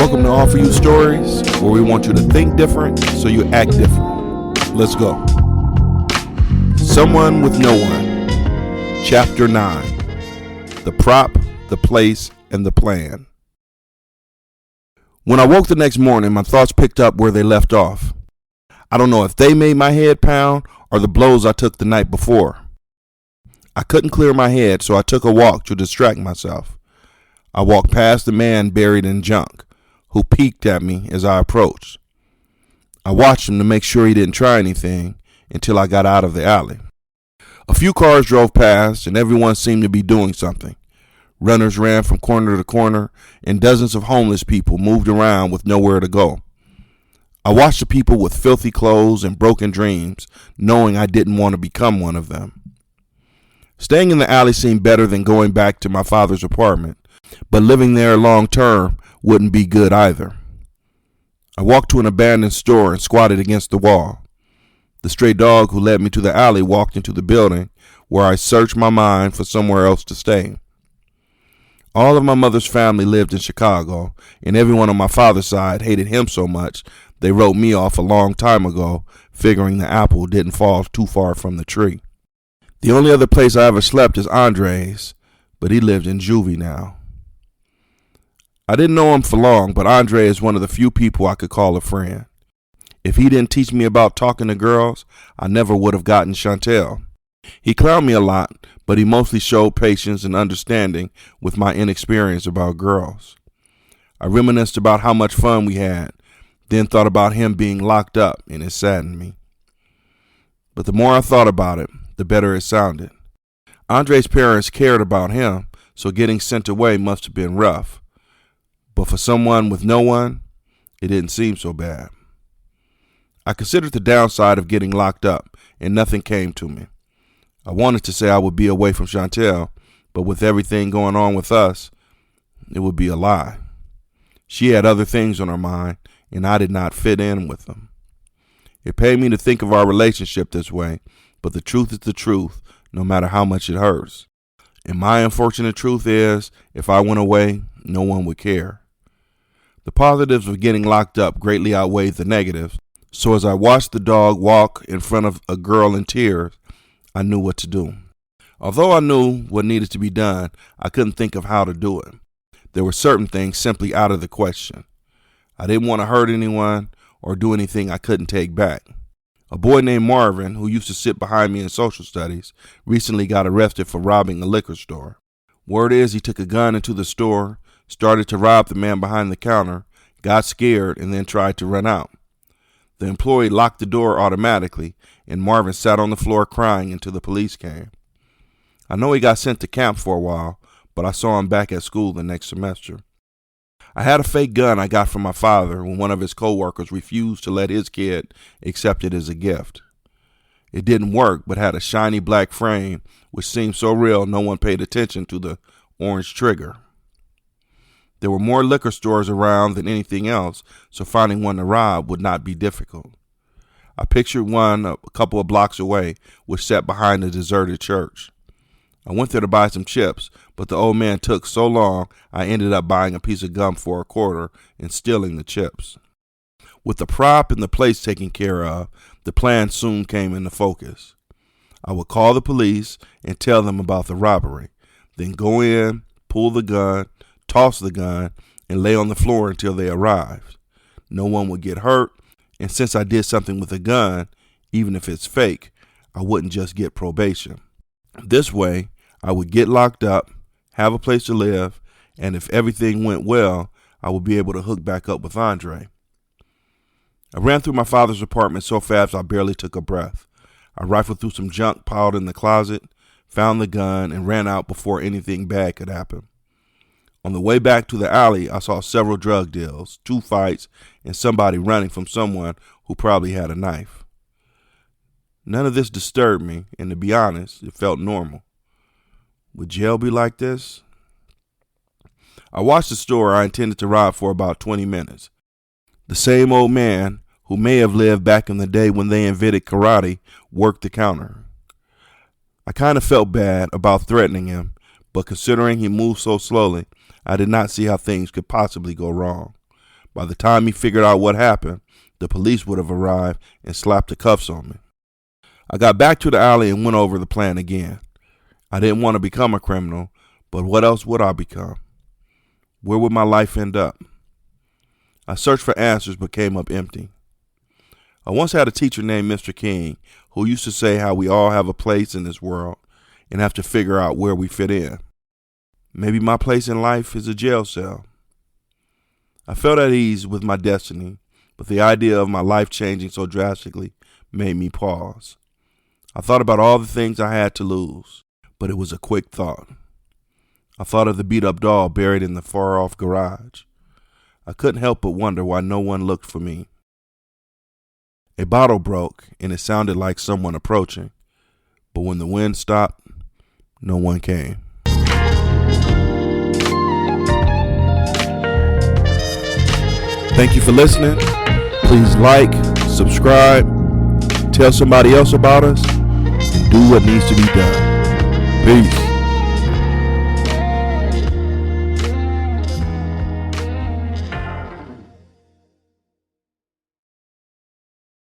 Welcome to All For You Stories, where we want you to think different so you act different. Let's go. Someone with No One, Chapter 9. The Prop, the Place, and the Plan. When I woke the next morning, my thoughts picked up where they left off. I don't know if they made my head pound or the blows I took the night before. I couldn't clear my head, so I took a walk to distract myself. I walked past the man buried in junk, who peeked at me as I approached. I watched him to make sure he didn't try anything until I got out of the alley. A few cars drove past, and everyone seemed to be doing something. Runners ran from corner to corner, and dozens of homeless people moved around with nowhere to go. I watched the people with filthy clothes and broken dreams, knowing I didn't want to become one of them. Staying in the alley seemed better than going back to my father's apartment, but living there long term wouldn't be good either. I walked to an abandoned store and squatted against the wall. The stray dog who led me to the alley walked into the building, where I searched my mind for somewhere else to stay. All of my mother's family lived in Chicago, and everyone on my father's side hated him so much they wrote me off a long time ago, figuring the apple didn't fall too far from the tree. The only other place I ever slept is Andre's, but he lived in juvie now. I didn't know him for long, but Andre is one of the few people I could call a friend. If he didn't teach me about talking to girls, I never would have gotten Chantel. He clowned me a lot, but he mostly showed patience and understanding with my inexperience about girls. I reminisced about how much fun we had, then thought about him being locked up, and it saddened me. But the more I thought about it, the better it sounded. Andre's parents cared about him, so getting sent away must have been rough. But for someone with no one, it didn't seem so bad. I considered the downside of getting locked up, and nothing came to me. I wanted to say I would be away from Chantel, but with everything going on with us, it would be a lie. She had other things on her mind, and I did not fit in with them. It pained me to think of our relationship this way, but the truth is the truth, no matter how much it hurts. And my unfortunate truth is, if I went away, no one would care. The positives of getting locked up greatly outweighed the negatives, so as I watched the dog walk in front of a girl in tears, I knew what to do. Although I knew what needed to be done, I couldn't think of how to do it. There were certain things simply out of the question. I didn't want to hurt anyone or do anything I couldn't take back. A boy named Marvin, who used to sit behind me in social studies, recently got arrested for robbing a liquor store. Word is he took a gun into the store, started to rob the man behind the counter, got scared, and then tried to run out. The employee locked the door automatically, and Marvin sat on the floor crying until the police came. I know he got sent to camp for a while, but I saw him back at school the next semester. I had a fake gun I got from my father when one of his coworkers refused to let his kid accept it as a gift. It didn't work, but had a shiny black frame, which seemed so real no one paid attention to the orange trigger. There were more liquor stores around than anything else, so finding one to rob would not be difficult. I pictured one a couple of blocks away, which sat behind a deserted church. I went there to buy some chips, but the old man took so long, I ended up buying a piece of gum for a quarter and stealing the chips. With the prop and the place taken care of, the plan soon came into focus. I would call the police and tell them about the robbery, then go in, pull the gun, toss the gun, and lay on the floor until they arrived. No one would get hurt, and since I did something with a gun, even if it's fake, I wouldn't just get probation. This way, I would get locked up, have a place to live, and if everything went well, I would be able to hook back up with Andre. I ran through my father's apartment so fast I barely took a breath. I rifled through some junk piled in the closet, found the gun, and ran out before anything bad could happen. On the way back to the alley, I saw several drug deals, 2 fights, and somebody running from someone who probably had a knife. None of this disturbed me, and to be honest, it felt normal. Would jail be like this? I watched the store I intended to rob for about 20 minutes. The same old man, who may have lived back in the day when they invented karate, worked the counter. I kind of felt bad about threatening him, but considering he moved so slowly, I did not see how things could possibly go wrong. By the time he figured out what happened, the police would have arrived and slapped the cuffs on me. I got back to the alley and went over the plan again. I didn't want to become a criminal, but what else would I become? Where would my life end up? I searched for answers but came up empty. I once had a teacher named Mr. King who used to say how we all have a place in this world and have to figure out where we fit in. Maybe my place in life is a jail cell. I felt at ease with my destiny, but the idea of my life changing so drastically made me pause. I thought about all the things I had to lose, but it was a quick thought. I thought of the beat-up doll buried in the far-off garage. I couldn't help but wonder why no one looked for me. A bottle broke, and it sounded like someone approaching, but when the wind stopped, no one came. Thank you for listening. Please like, subscribe, tell somebody else about us, and do what needs to be done. Peace.